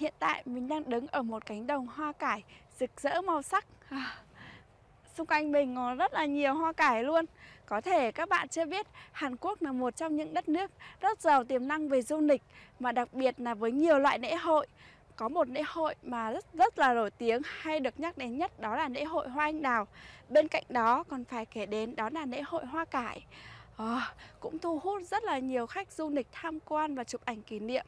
Hiện tại mình đang đứng ở một cánh đồng hoa cải rực rỡ màu sắc. Xung quanh mình có rất là nhiều hoa cải luôn. Có thể các bạn chưa biết, Hàn Quốc là một trong những đất nước rất giàu tiềm năng về du lịch, mà đặc biệt là với nhiều loại lễ hội. Có một lễ hội mà rất là nổi tiếng hay được nhắc đến nhất, đó là lễ hội hoa anh đào. Bên cạnh đó còn phải kể đến đó là lễ hội hoa cải. Cũng thu hút rất là nhiều khách du lịch tham quan và chụp ảnh kỷ niệm.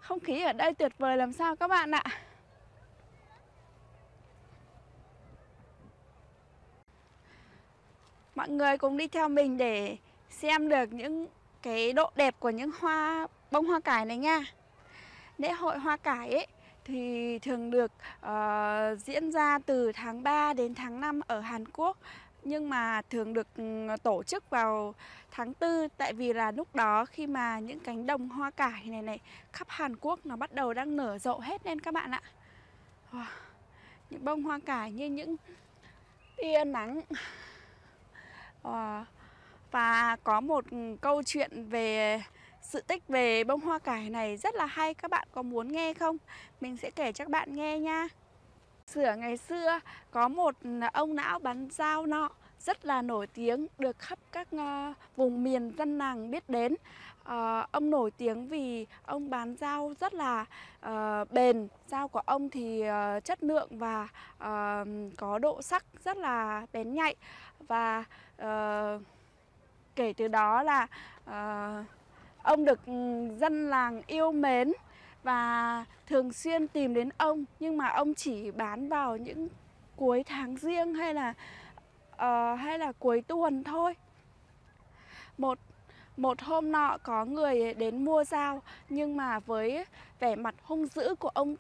Không khí ở đây tuyệt vời làm sao các bạn ạ. Mọi người cùng đi theo mình để xem được những cái độ đẹp của những bông hoa cải này nha. Lễ hội hoa cải ấy thì thường được diễn ra từ tháng 3 đến tháng 5 ở Hàn Quốc. Nhưng mà thường được tổ chức vào tháng 4, tại vì là lúc đó khi mà những cánh đồng hoa cải này khắp Hàn Quốc nó bắt đầu đang nở rộ hết lên các bạn ạ. Những bông hoa cải như những tia nắng. Và có một câu chuyện về sự tích về bông hoa cải này rất là hay, các bạn có muốn nghe không? Mình sẽ kể cho các bạn nghe nha. Ngày xưa có một ông lão bán dao nọ rất là nổi tiếng, được khắp các vùng miền dân làng biết đến. Ông nổi tiếng vì ông bán dao rất là bền. Dao của ông thì chất lượng và có độ sắc rất là bén nhạy. Và kể từ đó là ông được dân làng yêu mến và thường xuyên tìm đến ông. Nhưng mà ông chỉ bán vào những cuối tháng riêng hay là cuối tuần thôi. Một hôm nọ có người đến mua dao, nhưng mà với vẻ mặt hung dữ của ông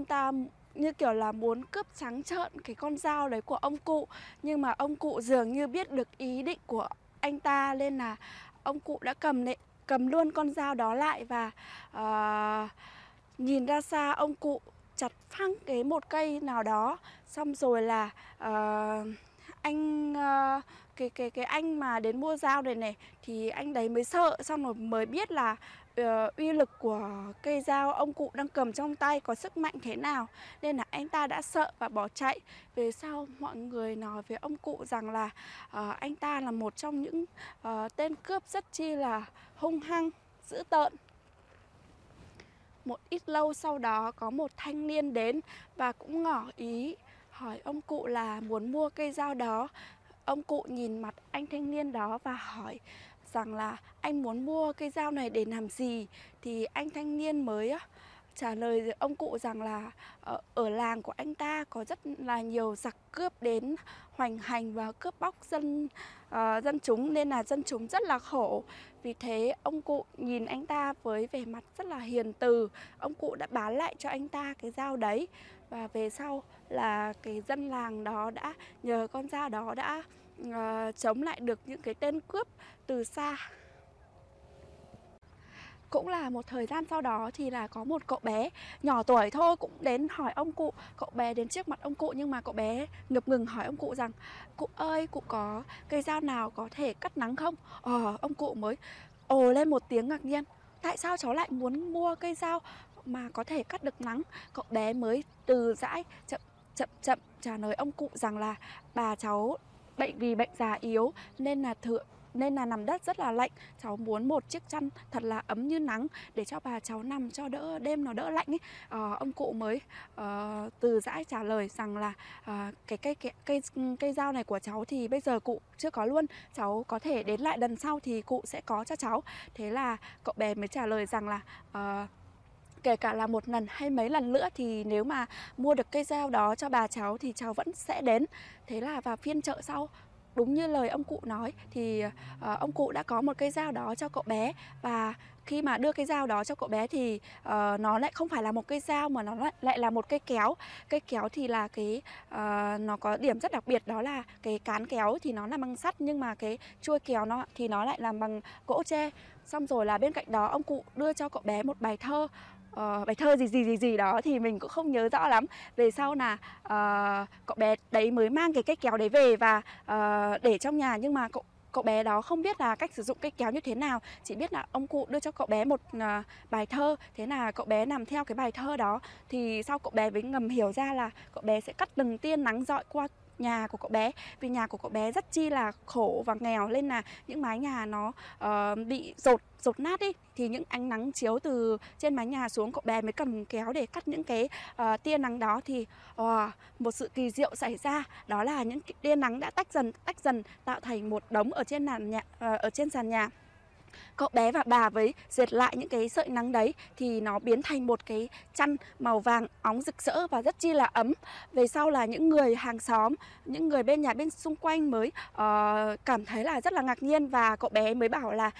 ta như kiểu là muốn cướp trắng trợn cái con dao đấy của ông cụ. Nhưng mà ông cụ dường như biết được ý định của anh ta, nên là ông cụ đã cầm luôn con dao đó lại. Và nhìn ra xa, ông cụ chặt phăng một cây nào đó. Xong rồi là cái anh mà đến mua dao này thì anh đấy mới sợ, xong rồi mới biết là uy lực của cây dao ông cụ đang cầm trong tay có sức mạnh thế nào, nên là anh ta đã sợ và bỏ chạy. Về sau mọi người nói với ông cụ rằng là anh ta là một trong những tên cướp rất chi là hung hăng, dữ tợn. Một ít lâu sau đó có một thanh niên đến và cũng ngỏ ý hỏi ông cụ là muốn mua cây dao đó. Ông cụ nhìn mặt anh thanh niên đó và hỏi rằng là anh muốn mua cây dao này để làm gì. Thì anh thanh niên mới trả lời ông cụ rằng là ở làng của anh ta có rất là nhiều giặc cướp đến hoành hành và cướp bóc dân chúng, nên là dân chúng rất là khổ. Vì thế ông cụ nhìn anh ta với vẻ mặt rất là hiền từ. Ông cụ đã bán lại cho anh ta cái dao đấy. Và về sau là cái dân làng đó đã nhờ con dao đó đã chống lại được những cái tên cướp từ xa. Cũng là một thời gian sau đó thì là có một cậu bé nhỏ tuổi thôi cũng đến hỏi ông cụ. Cậu bé đến trước mặt ông cụ, nhưng mà cậu bé ngập ngừng hỏi ông cụ rằng: cụ ơi, cụ có cây dao nào có thể cắt nắng không? Ông cụ mới ồ lên một tiếng ngạc nhiên: tại sao cháu lại muốn mua cây dao mà có thể cắt được nắng? Cậu bé mới từ dãi chậm trả lời ông cụ rằng là bà cháu vì bệnh già yếu nên là nằm đất rất là lạnh. Cháu muốn một chiếc chăn thật là ấm như nắng để cho bà cháu nằm cho đêm nó đỡ lạnh ấy. Ông cụ mới từ dãi trả lời rằng là cây dao này của cháu thì bây giờ cụ chưa có luôn, cháu có thể đến lại lần sau thì cụ sẽ có cho cháu. Thế là cậu bé mới trả lời rằng là kể cả là một lần hay mấy lần nữa thì nếu mà mua được cây dao đó cho bà cháu thì cháu vẫn sẽ đến. Thế là vào phiên chợ sau, đúng như lời ông cụ nói thì ông cụ đã có một cây dao đó cho cậu bé. Và khi mà đưa cây dao đó cho cậu bé thì nó lại không phải là một cây dao mà nó lại là một cây kéo. Cây kéo thì là nó có điểm rất đặc biệt, đó là cái cán kéo thì nó làm bằng sắt, nhưng mà cái chuôi kéo nó lại làm bằng gỗ tre. Xong rồi là bên cạnh đó ông cụ đưa cho cậu bé một bài thơ. Bài thơ gì đó thì mình cũng không nhớ rõ lắm. Về sau là cậu bé đấy mới mang cái cây kéo đấy về và để trong nhà. Nhưng mà cậu bé đó không biết là cách sử dụng cây kéo như thế nào, chỉ biết là ông cụ đưa cho cậu bé một bài thơ. Thế là cậu bé làm theo cái bài thơ đó, thì sau cậu bé mới ngầm hiểu ra là cậu bé sẽ cắt từng tia nắng dọi qua nhà của cậu bé. Vì nhà của cậu bé rất chi là khổ và nghèo, nên là những mái nhà nó bị dột nát đi, thì những ánh nắng chiếu từ trên mái nhà xuống, cậu bé mới cầm kéo để cắt những cái tia nắng đó. Thì một sự kỳ diệu xảy ra, đó là những cái tia nắng đã tách dần tạo thành một đống ở trên sàn nhà. Cậu bé và bà với dệt lại những cái sợi nắng đấy, thì nó biến thành một cái chăn màu vàng óng rực rỡ và rất chi là ấm. Về sau là những người hàng xóm, những người bên nhà bên xung quanh mới cảm thấy là rất là ngạc nhiên, và cậu bé mới bảo là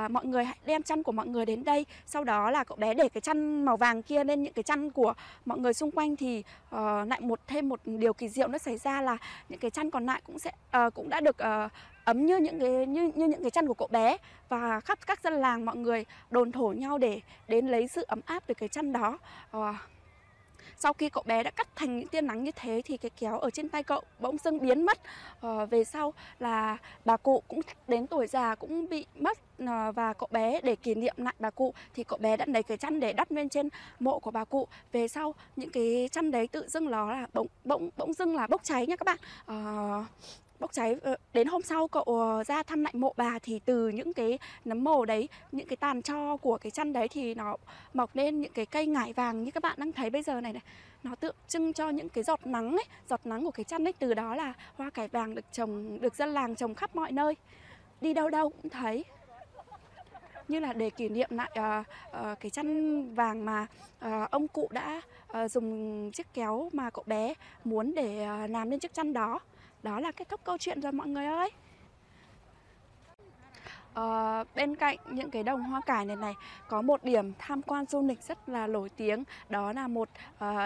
mọi người hãy đem chăn của mọi người đến đây. Sau đó là cậu bé để cái chăn màu vàng kia lên những cái chăn của mọi người xung quanh, thì lại thêm một điều kỳ diệu nó xảy ra là những cái chăn còn lại cũng đã được ấm như những cái chăn của cậu bé. Và khắp các dân làng mọi người đồn thổ nhau để đến lấy sự ấm áp từ cái chăn đó. Sau khi cậu bé đã cắt thành những tia nắng như thế, thì cái kéo ở trên tay cậu bỗng dưng biến mất. Về sau là bà cụ cũng đến tuổi già cũng bị mất, và cậu bé để kỷ niệm lại bà cụ thì cậu bé đã lấy cái chăn để đắp lên trên mộ của bà cụ. Về sau những cái chăn đấy tự dưng nó là bỗng dưng là bốc cháy nha các bạn. Bốc cháy. Đến hôm sau cậu ra thăm lại mộ bà, thì từ những cái nấm mồ đấy, những cái tàn tro của cái chăn đấy, thì nó mọc lên những cái cây ngải vàng như các bạn đang thấy bây giờ này. Nó tượng trưng cho những cái giọt nắng ấy, giọt nắng của cái chăn ấy. Từ đó là hoa cải vàng được dân làng trồng khắp mọi nơi, đi đâu đâu cũng thấy, như là để kỷ niệm lại cái chăn vàng mà ông cụ đã dùng chiếc kéo mà cậu bé muốn để làm lên chiếc chăn đó. Đó là kết thúc câu chuyện rồi mọi người ơi. Bên cạnh những cái đồng hoa cải này có một điểm tham quan du lịch rất là nổi tiếng. Đó là một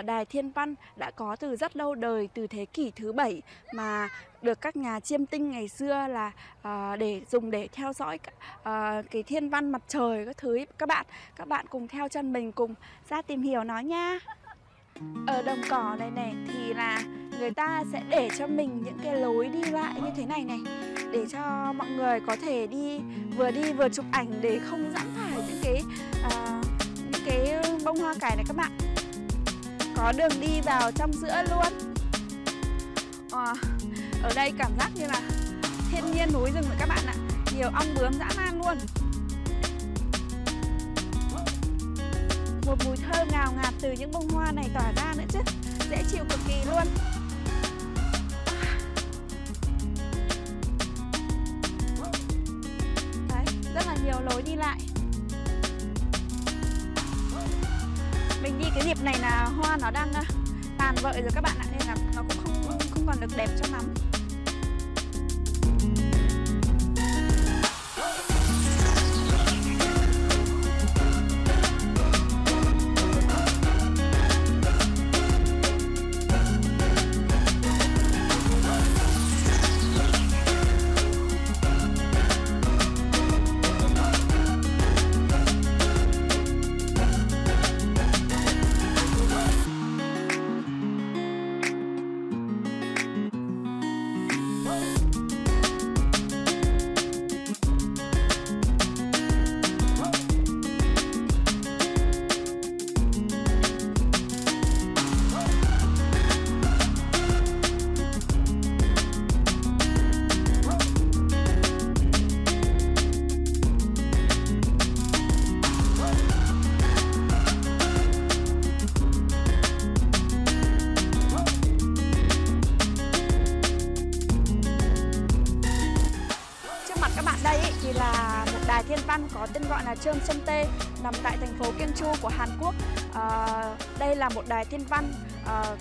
đài thiên văn đã có từ rất lâu đời, từ thế kỷ thứ 7, mà được các nhà chiêm tinh ngày xưa là dùng để theo dõi cái thiên văn mặt trời các thứ. Các bạn cùng theo chân mình cùng ra tìm hiểu nó nha. Ở đồng cỏ này thì là người ta sẽ để cho mình những cái lối đi lại như thế này, để cho mọi người có thể đi vừa chụp ảnh để không giẫm phải những cái bông hoa cải này các bạn. Có đường đi vào trong giữa luôn. Ở đây cảm giác như là thiên nhiên núi rừng rồi các bạn ạ. Nhiều ong bướm dã man luôn. Một mùi thơm ngào ngạt từ những bông hoa này tỏa ra nữa chứ, dễ chịu cực kỳ luôn. Đấy, rất là nhiều lối đi lại. Mình đi cái dịp này là hoa nó đang tàn vợi rồi các bạn ạ, nên là nó cũng không còn được đẹp cho lắm. Đài Thiên Văn có tên gọi là Cheom Som Tae, nằm tại thành phố Gwangju của Hàn Quốc. Đây là một đài thiên văn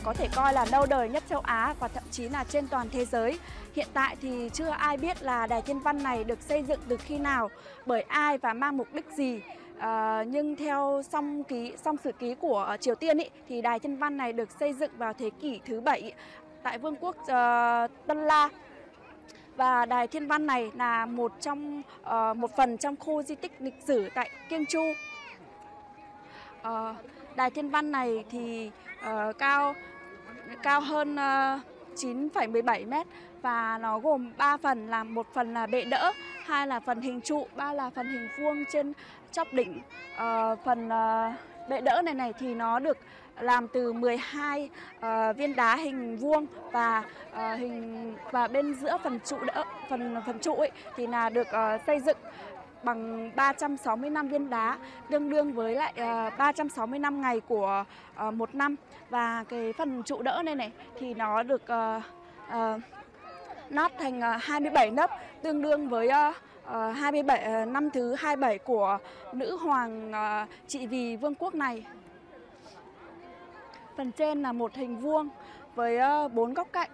có thể coi là lâu đời nhất châu Á và thậm chí là trên toàn thế giới. Hiện tại thì chưa ai biết là đài thiên văn này được xây dựng từ khi nào, bởi ai và mang mục đích gì. Nhưng theo song sử ký của Triều Tiên thì đài thiên văn này được xây dựng vào thế kỷ thứ 7 tại vương quốc Tân La. Và đài thiên văn này là một phần trong khu di tích lịch sử tại Gwangju. Đài thiên văn này thì cao hơn 9,17 m và nó gồm 3 phần, là một phần là bệ đỡ, hai là phần hình trụ, ba là phần hình vuông trên chóp đỉnh. Phần bệ đỡ này thì nó được làm từ 12 viên đá hình vuông và bên giữa phần trụ đỡ, phần trụ ấy thì là được xây dựng bằng 365 viên đá, tương đương với lại 365 ngày của một năm. Và cái phần trụ đỡ này thì nó được nát thành 27 nấc, tương đương với 27 năm thứ 27 của nữ hoàng trị vì vương quốc này. Phần trên là một hình vuông với 4 góc cạnh.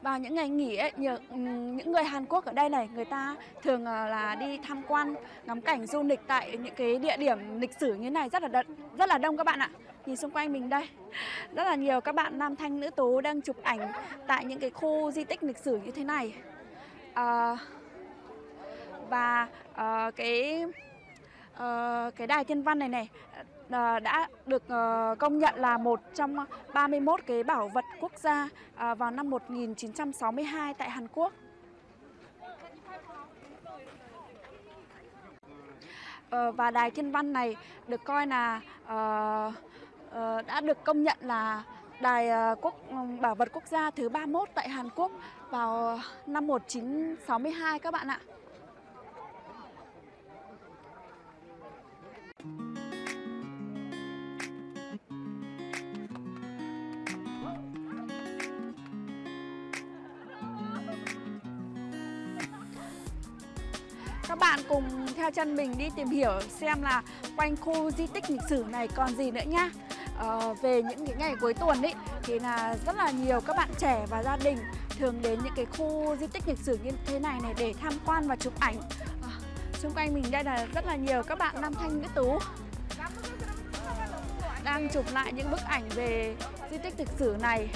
Vào những ngày nghỉ ấy, những người Hàn Quốc ở đây này, người ta thường là đi tham quan, ngắm cảnh du lịch tại những cái địa điểm lịch sử như này rất là đông các bạn ạ. Nhìn xung quanh mình đây, rất là nhiều các bạn nam thanh nữ tú đang chụp ảnh tại những cái khu di tích lịch sử như thế này. Cái đài Thiên Văn này đã được công nhận là một trong 31 cái bảo vật quốc gia vào năm 1962 tại Hàn Quốc. Và đài Thiên Văn này được coi là đã được công nhận là đài bảo vật quốc gia thứ 31 tại Hàn Quốc vào năm 1962 các bạn ạ. Các bạn cùng theo chân mình đi tìm hiểu xem là quanh khu di tích lịch sử này còn gì nữa nhá. Về những cái ngày cuối tuần ấy thì là rất là nhiều các bạn trẻ và gia đình thường đến những cái khu di tích lịch sử như thế này để tham quan và chụp ảnh. Xung quanh mình đây là rất là nhiều các bạn nam thanh nữ tú đang chụp lại những bức ảnh về di tích lịch sử này.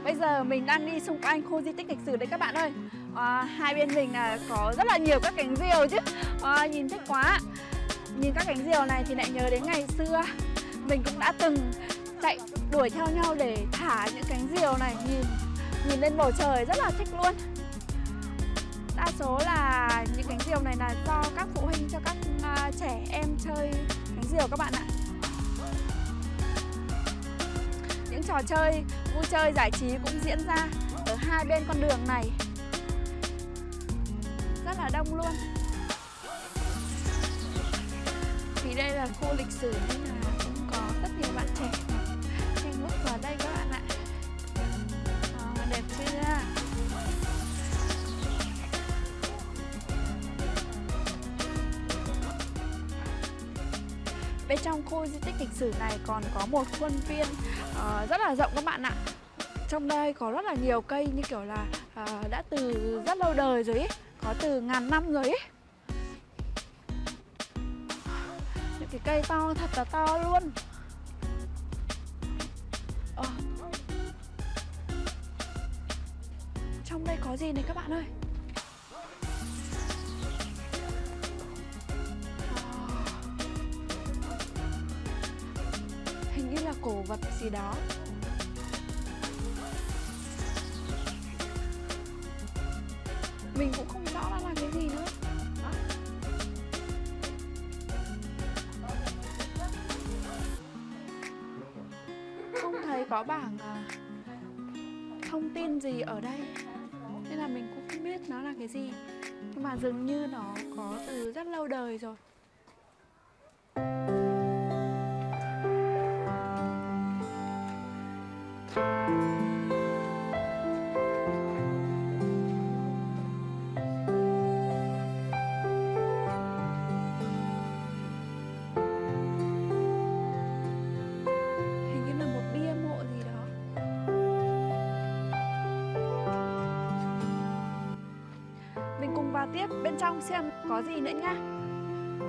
Bây giờ mình đang đi xung quanh khu di tích lịch sử đấy các bạn ơi. Hai bên mình là có rất là nhiều các cánh diều chứ. Nhìn thích quá. Nhìn các cánh diều này thì lại nhớ đến ngày xưa mình cũng đã từng chạy đuổi theo nhau để thả những cánh diều này. Nhìn lên bầu trời rất là thích luôn. Đa số là những cánh diều này là do các phụ huynh cho các trẻ em chơi cánh diều các bạn ạ. Những trò chơi vui chơi giải trí cũng diễn ra ở hai bên con đường này, rất là đông luôn. Vì đây là khu lịch sử nên là cũng có rất nhiều bạn trẻ chen bước vào đây các bạn ạ. Đẹp chưa? Bên trong khu di tích lịch sử này còn có một khuôn viên rất là rộng các bạn ạ. Trong đây có rất là nhiều cây như kiểu là đã từ rất lâu đời rồi ấy, có từ ngàn năm rồi ấy. Những cái cây to thật là to luôn. Trong đây có gì này các bạn ơi? Hình như là cổ vật gì đó. Mình cũng không rõ nó là cái gì nữa. Không thấy có bảng thông tin gì ở đây, nên là mình cũng không biết nó là cái gì. Nhưng mà dường như nó có từ rất lâu đời rồi. vào tiếp bên trong xem có gì nữa nha.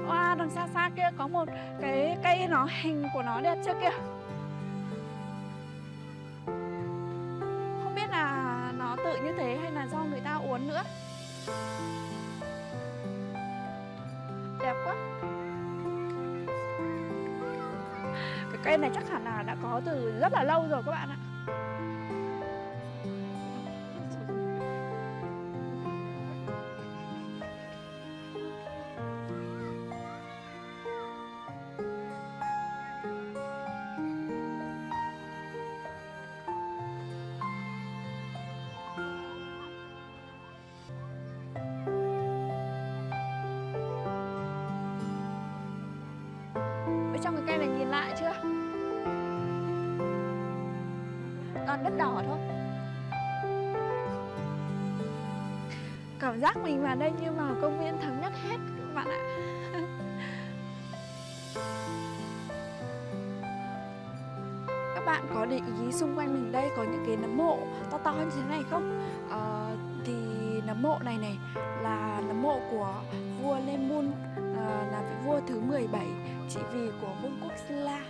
Wow, đằng xa xa kia có một cái cây nó hình của nó đẹp chưa kìa. Không biết là nó tự như thế hay là do người ta uốn nữa. Đẹp quá. Cái cây này chắc hẳn là đã có từ rất là lâu rồi các bạn ạ. Ở trong cái cây này nhìn lại chưa? Toàn đất đỏ thôi. Cảm giác mình vào đây như vào công viên Thống Nhất hết các bạn ạ. Các bạn có để ý xung quanh mình đây có những cái nấm mộ to to như thế này không? Thì nấm mộ này này là nấm mộ của vua Lê Mun, là vị vua thứ 17 trị vì của Vương quốc Sơn La.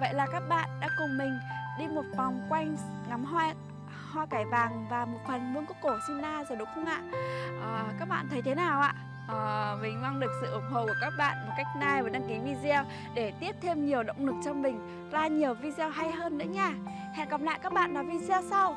Vậy là các bạn đã cùng mình đi một vòng quanh ngắm hoa cải vàng và một phần Vương quốc cổ Sina rồi đúng không ạ? Các bạn thấy thế nào ạ? Mình mong được sự ủng hộ của các bạn một cách like và đăng ký video để tiếp thêm nhiều động lực cho mình ra nhiều video hay hơn nữa nha. Hẹn gặp lại các bạn vào video sau.